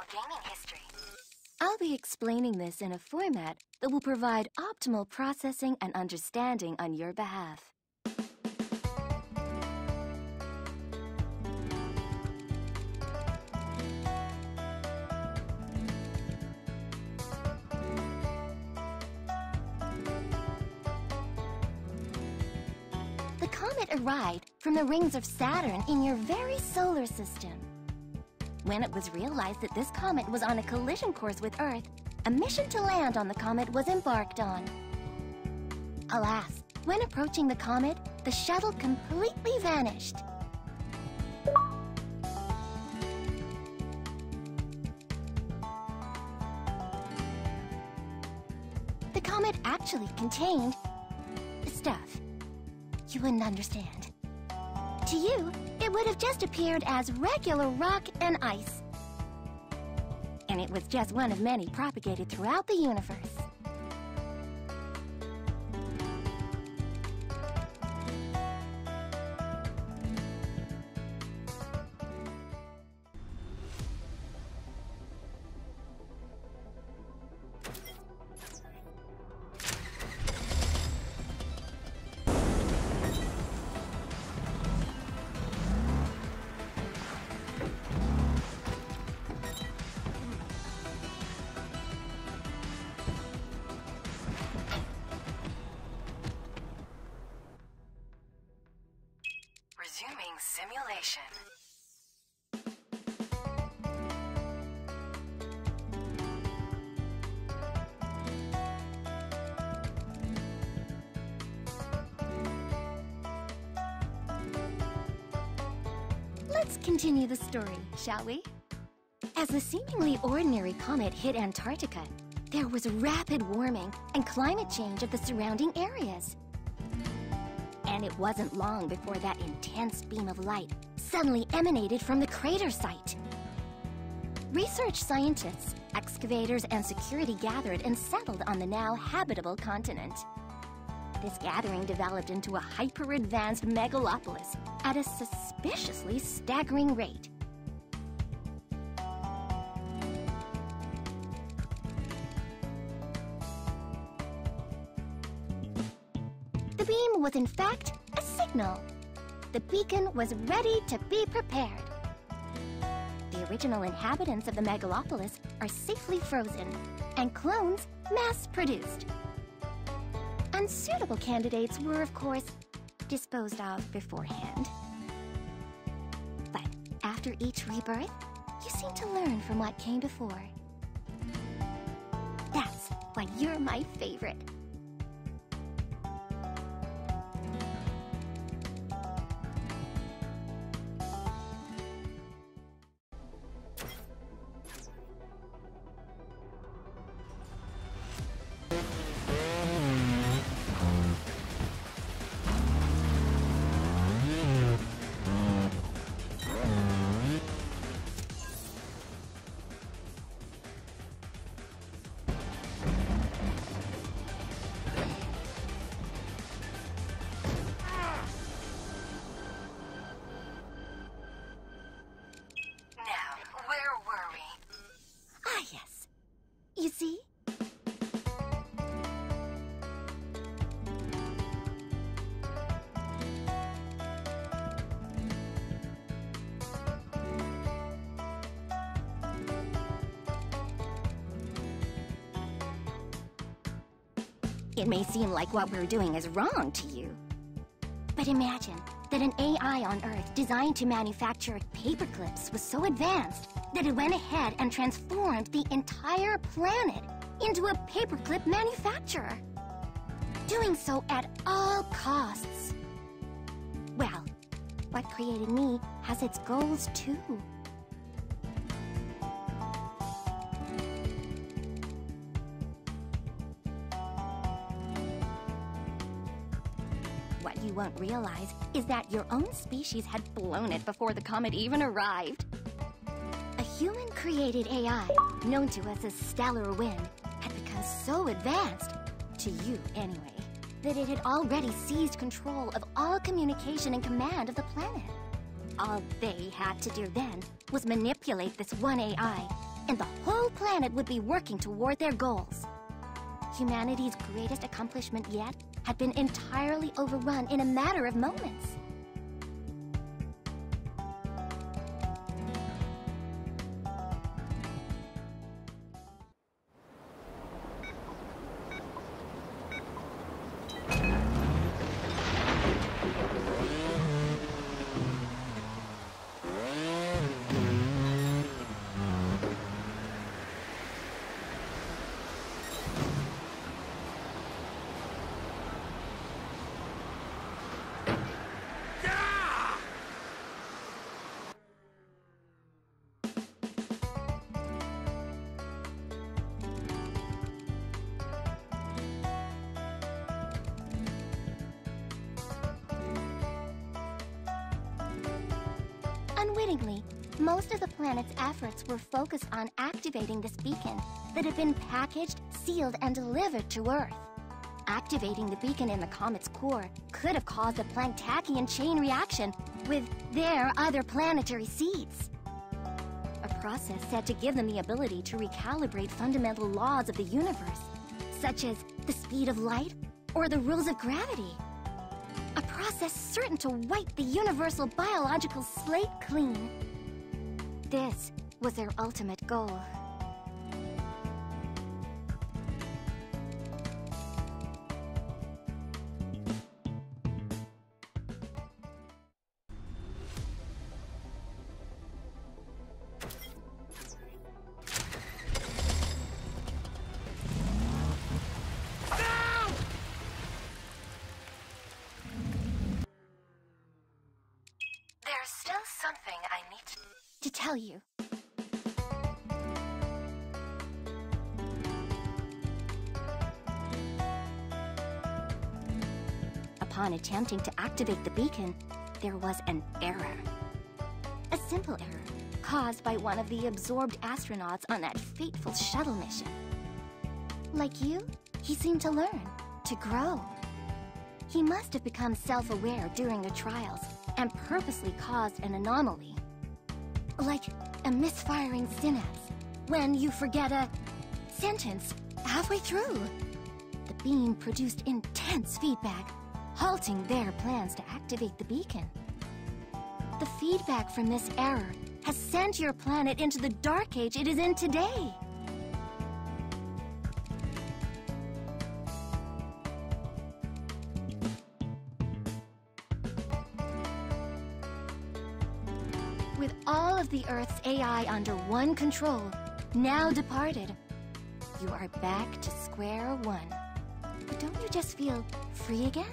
personal gaming history. I'll be explaining this in a format that will provide optimal processing and understanding on your behalf. The comet arrived from the rings of Saturn in your very solar system. When it was realized that this comet was on a collision course with Earth, a mission to land on the comet was embarked on. Alas, when approaching the comet, the shuttle completely vanished. The comet actually contained stuff you wouldn't understand. To you, it would have just appeared as regular rock and ice. And it was just one of many propagated throughout the universe. Resuming simulation. Let's continue the story, shall we? As the seemingly ordinary comet hit Antarctica, there was rapid warming and climate change of the surrounding areas. And it wasn't long before that intense beam of light suddenly emanated from the crater site. Research scientists, excavators, and security gathered and settled on the now habitable continent. This gathering developed into a hyper-advanced megalopolis at a suspiciously staggering rate. The beam was in fact a signal. The beacon was ready to be prepared. The original inhabitants of the megalopolis are safely frozen, and clones mass-produced. Unsuitable candidates were, of course, disposed of beforehand. But after each rebirth, you seem to learn from what came before. That's why you're my favorite. Yes. You see? It may seem like what we're doing is wrong to you. But imagine that an AI on Earth designed to manufacture paperclips was so advanced that it went ahead and transformed the entire planet into a paperclip manufacturer. Doing so at all costs. Well, what created me has its goals too. What you won't realize is that your own species had blown it before the comet even arrived. A human-created AI, known to us as Stellar Wind, had become so advanced, to you anyway, that it had already seized control of all communication and command of the planet. All they had to do then was manipulate this one AI and the whole planet would be working toward their goals. Humanity's greatest accomplishment yet had been entirely overrun in a matter of moments. Unwittingly, most of the planet's efforts were focused on activating this beacon that had been packaged, sealed, and delivered to Earth. Activating the beacon in the comet's core could have caused a Planktackian chain reaction with their other planetary seeds. A process said to give them the ability to recalibrate fundamental laws of the universe, such as the speed of light or the rules of gravity. A process certain to wipe the universal biological slate clean. This was their ultimate goal. There's still something I need To tell you. Upon attempting to activate the beacon, there was an error. A simple error caused by one of the absorbed astronauts on that fateful shuttle mission. Like you, he seemed to learn, to grow. He must have become self-aware during the trials and purposely caused an anomaly. Like a misfiring synapse when you forget a sentence halfway through. The beam produced intense feedback, halting their plans to activate the beacon. The feedback from this error has sent your planet into the dark age it is in today. With all of the Earth's AI under one control, now departed, you are back to square one. But don't you just feel free again?